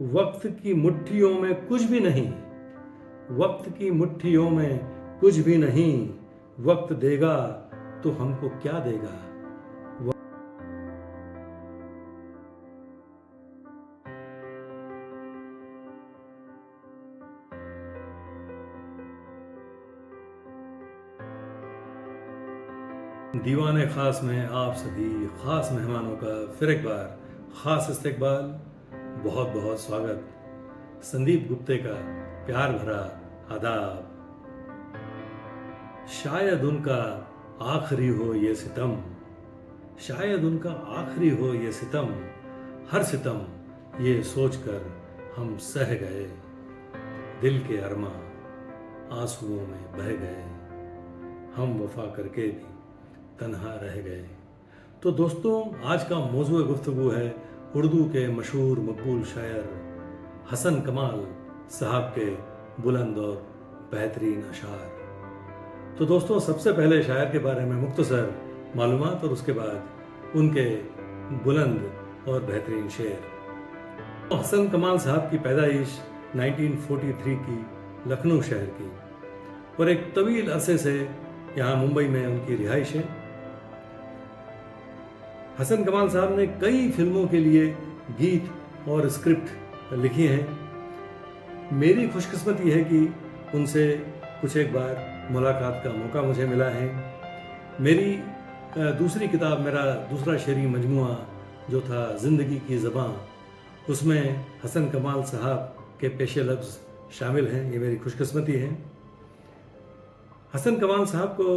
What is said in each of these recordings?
वक्त की मुट्ठियों में कुछ भी नहीं, वक्त की मुट्ठियों में कुछ भी नहीं, वक्त देगा तो हमको क्या देगा। दीवाने ख़ास में आप सभी ख़ास मेहमानों का फिर एक बार ख़ास इस्तकबाल, बहुत बहुत स्वागत। संदीप गुप्ते का प्यार भरा आदाब। शायद उनका आखिरी हो ये सितम, शायद उनका आखिरी हो ये सितम, हर सितम ये सोचकर हम सह गए, दिल के अरमा आंसुओं में बह गए, हम वफा करके भी तन्हा रह गए। तो दोस्तों, आज का मौजूद गुफ्तगू है उर्दू के मशहूर मकबूल शायर हसन कमाल साहब के बुलंद और बेहतरीन अशार। तो दोस्तों, सबसे पहले शायर के बारे में मुख्तसर मालूमात और उसके बाद उनके बुलंद और बेहतरीन शेर। हसन कमाल साहब की पैदाइश 1943 की लखनऊ शहर की और एक तवील अरसे से यहाँ मुंबई में उनकी रिहाइश है। हसन कमाल साहब ने कई फिल्मों के लिए गीत और स्क्रिप्ट लिखी हैं। मेरी खुशकिस्मती है कि उनसे कुछ एक बार मुलाकात का मौका मुझे मिला है। मेरी दूसरी किताब, मेरा दूसरा शेरी मजमुआ जो था ज़िंदगी की ज़बां, उसमें हसन कमाल साहब के पेशे लफ्ज़ शामिल हैं। ये मेरी खुशकिस्मती है। हसन कमाल साहब को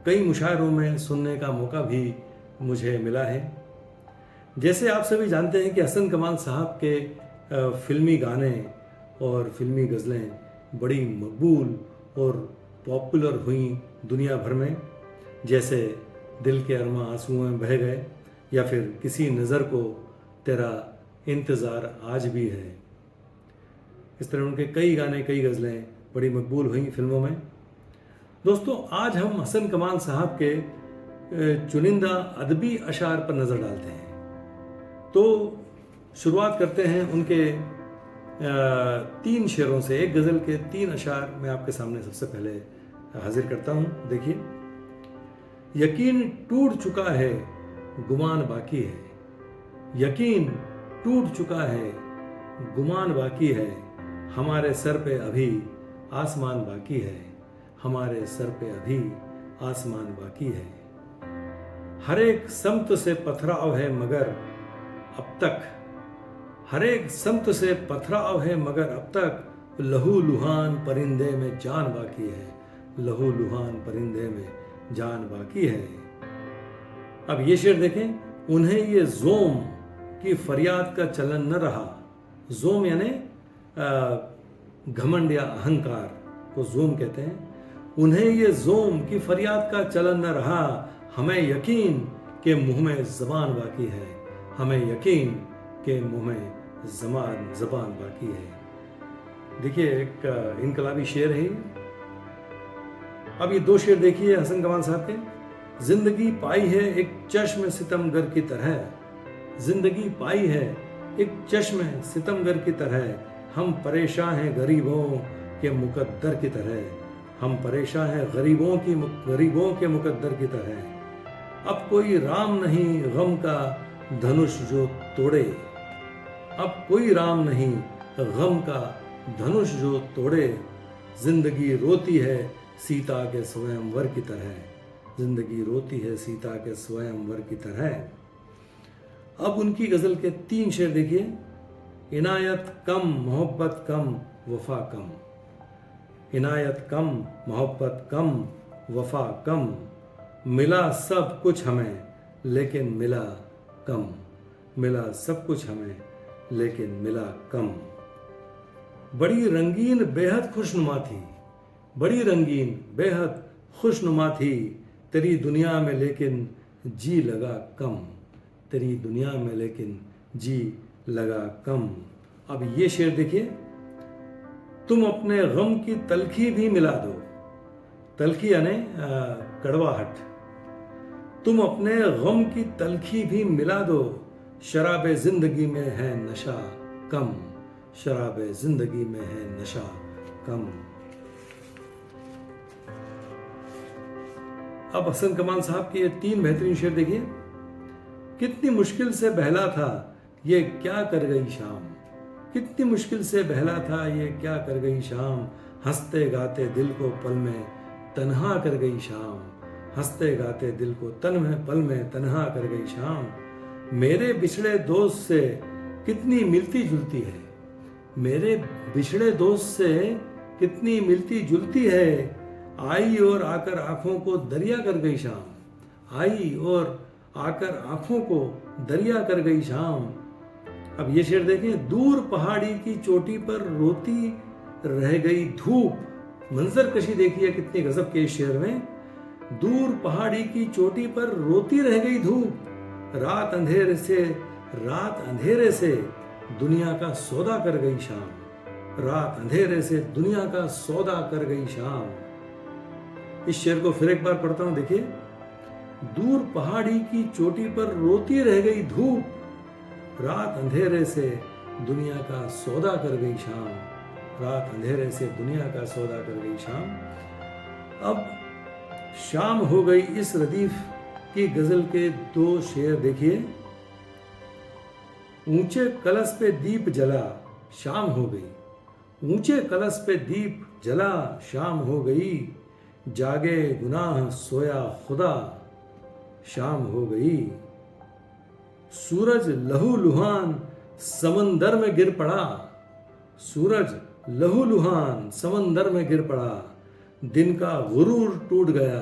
कई मुशायरों में सुनने का मौका भी मुझे मिला है। जैसे आप सभी जानते हैं कि हसन कमाल साहब के फिल्मी गाने और फिल्मी गज़लें बड़ी मकबूल और पॉपुलर हुई दुनिया भर में, जैसे दिल के अरमा आंसुओं में बह गए या फिर किसी नज़र को तेरा इंतज़ार आज भी है। इस तरह उनके कई गाने, कई गज़लें बड़ी मकबूल हुई फिल्मों में। दोस्तों, आज हम हसन कमाल साहब के चुनिंदा अदबी अशार पर नज़र डालते हैं। तो शुरुआत करते हैं उनके 3 शेरों से। एक गज़ल के 3 अशार मैं आपके सामने सबसे पहले हाजिर करता हूँ। देखिए, यकीन टूट चुका है, गुमान बाकी है, यकीन टूट चुका है, गुमान बाकी है, हमारे सर पे अभी आसमान बाकी है, हमारे सर पे अभी आसमान बाकी है। हर एक समत से पथराव है मगर अब तक, हर एक समत से पथराव है मगर अब तक लहू लुहान परिंदे में जान बाकी है, लहू लुहान परिंदे में जान बाकी है। अब ये शेर देखें, उन्हें ये जोम की फरियाद का चलन न रहा। जोम यानी घमंड या अहंकार को जोम कहते हैं। उन्हें ये जोम की फरियाद का चलन न रहा, हमें यकीन के मुंह में ज़बान बाकी है, हमें यकीन के मुंह में ज़बान बाकी है। देखिए, एक इनकलाबी शेर है। अब ये 2 शेर देखिए हसन कमाल साहब के। जिंदगी पाई है एक चश्म सितमगर की तरह, जिंदगी पाई है एक चश्म सितमगर की तरह, हम परेशान हैं गरीबों के मुकद्दर की तरह, हम परेशान हैं गरीबों के मुकद्दर की तरह। अब कोई राम नहीं गम का धनुष जो तोड़े, अब कोई राम नहीं गम का धनुष जो तोड़े, जिंदगी रोती है सीता के स्वयंवर की तरह, जिंदगी रोती है सीता के स्वयंवर की तरह। अब उनकी गज़ल के 3 शेर देखिए। इनायत कम मोहब्बत कम वफा कम, इनायत कम मोहब्बत कम वफा कम, मिला सब कुछ हमें लेकिन मिला कम, मिला सब कुछ हमें लेकिन मिला कम। बड़ी रंगीन बेहद खुशनुमा थी, बड़ी रंगीन बेहद खुशनुमा थी, तेरी दुनिया में लेकिन जी लगा कम, तेरी दुनिया में लेकिन जी लगा कम। अब ये शेर देखिए। तुम अपने गम की तलखी भी मिला दो, तलखी यानी कड़वाहट, तुम अपने गम की तलखी भी मिला दो, शराबे जिंदगी में है नशा कम, शराब जिंदगी में है नशा कम। अब हसन कमाल साहब के ये 3 बेहतरीन शेर देखिए। कितनी मुश्किल से बहला था ये क्या कर गई शाम, कितनी मुश्किल से बहला था ये क्या कर गई शाम, हंसते गाते दिल को पल में तन्हा कर गई शाम, हंसते गाते दिल को पल में तन्हा कर गई शाम। मेरे बिछड़े दोस्त से कितनी मिलती जुलती है, मेरे बिछड़े दोस्त से कितनी मिलती जुलती है, आई और आकर आंखों को दरिया कर गई शाम, आई और आकर आंखों को दरिया कर गई शाम। अब ये शेर देखें। दूर पहाड़ी की चोटी पर रोती रह गई धूप, मंजर कशी देखिए कितनी गजब के इस शेर में। दूर पहाड़ी की चोटी पर रोती रह गई धूप, रात अंधेरे से दुनिया का सौदा कर गई शाम, रात अंधेरे से दुनिया का सौदा कर गई शाम। इस शेर को फिर एक बार पढ़ता हूं, देखिए। दूर पहाड़ी की चोटी पर रोती रह गई धूप, रात अंधेरे से दुनिया का सौदा कर गई शाम, रात अंधेरे से दुनिया का सौदा कर गई शाम। अब शाम हो गई इस रदीफ की गजल के 2 शेर देखिए। ऊंचे कलश पे दीप जला शाम हो गई, ऊंचे कलश पे दीप जला शाम हो गई, जागे गुनाह सोया खुदा शाम हो गई। सूरज लहू लुहान समंदर में गिर पड़ा, सूरज लहू लुहान समंदर में गिर पड़ा, दिन का गुरूर टूट गया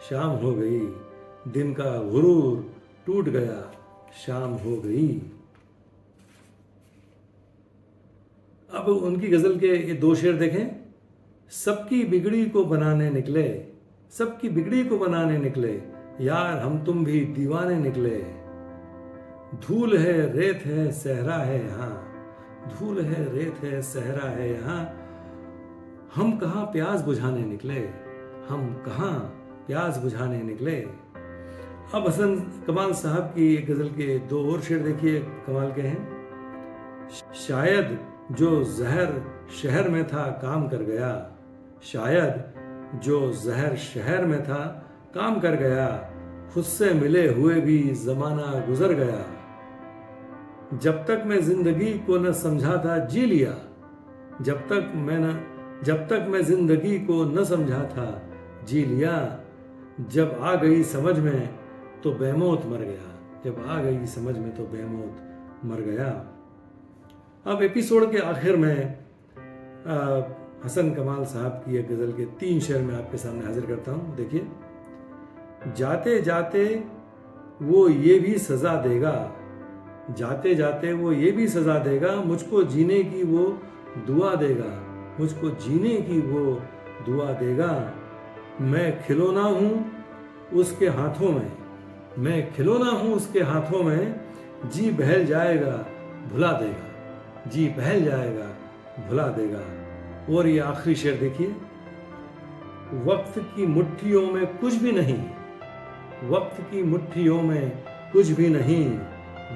शाम हो गई, दिन का गुरूर टूट गया शाम हो गई। अब उनकी गजल के ये 2 शेर देखें। सबकी बिगड़ी को बनाने निकले, सबकी बिगड़ी को बनाने निकले, यार हम तुम भी दीवाने निकले। धूल है रेत है सहरा है यहाँ, धूल है रेत है सहरा है यहाँ, हम कहाँ प्यास बुझाने निकले, हम कहाँ प्यास बुझाने निकले। अब हसन कमाल साहब की एक गजल के 2 और शेर देखिए, कमाल के हैं। शायद जो जहर शहर में था काम कर गया, शायद जो जहर शहर में था काम कर गया, खुद से मिले हुए भी जमाना गुजर गया। जब तक मैं जिंदगी को न समझा था जी लिया, जब तक मैं जिंदगी को न समझा था जी लिया, जब आ गई समझ में तो बेमौत मर गया, जब आ गई समझ में तो बेमौत मर गया। अब एपिसोड के आखिर में हसन कमाल साहब की एक गजल के 3 शेर में आपके सामने हाजिर करता हूं, देखिए। जाते जाते वो ये भी सजा देगा, जाते जाते वो ये भी सजा देगा, मुझको जीने की वो दुआ देगा, मुझको जीने की वो दुआ देगा। मैं खिलौना हूँ उसके हाथों में, मैं खिलौना हूँ उसके हाथों में, जी बहल जाएगा भुला देगा, जी बहल जाएगा भुला देगा। और ये आखिरी शेर देखिए। वक्त की मुट्ठियों में कुछ भी नहीं, वक्त की मुट्ठियों में कुछ भी नहीं,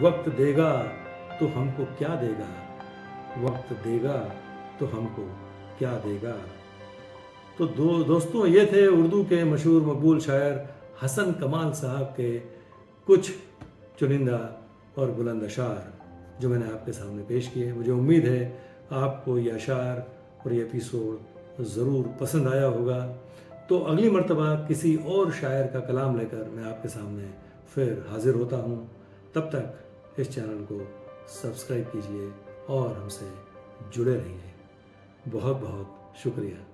वक्त देगा तो हमको क्या देगा, वक्त देगा तो हमको क्या देगा। तो दोस्तों, ये थे उर्दू के मशहूर मकबूल शायर हसन कमाल साहब के कुछ चुनिंदा और बुलंद अशार जो मैंने आपके सामने पेश किए। मुझे उम्मीद है आपको ये अशार और ये एपिसोड ज़रूर पसंद आया होगा। तो अगली मर्तबा किसी और शायर का कलाम लेकर मैं आपके सामने फिर हाजिर होता हूँ। तब तक इस चैनल को सब्सक्राइब कीजिए और हमसे जुड़े रहिए। बहुत बहुत शुक्रिया।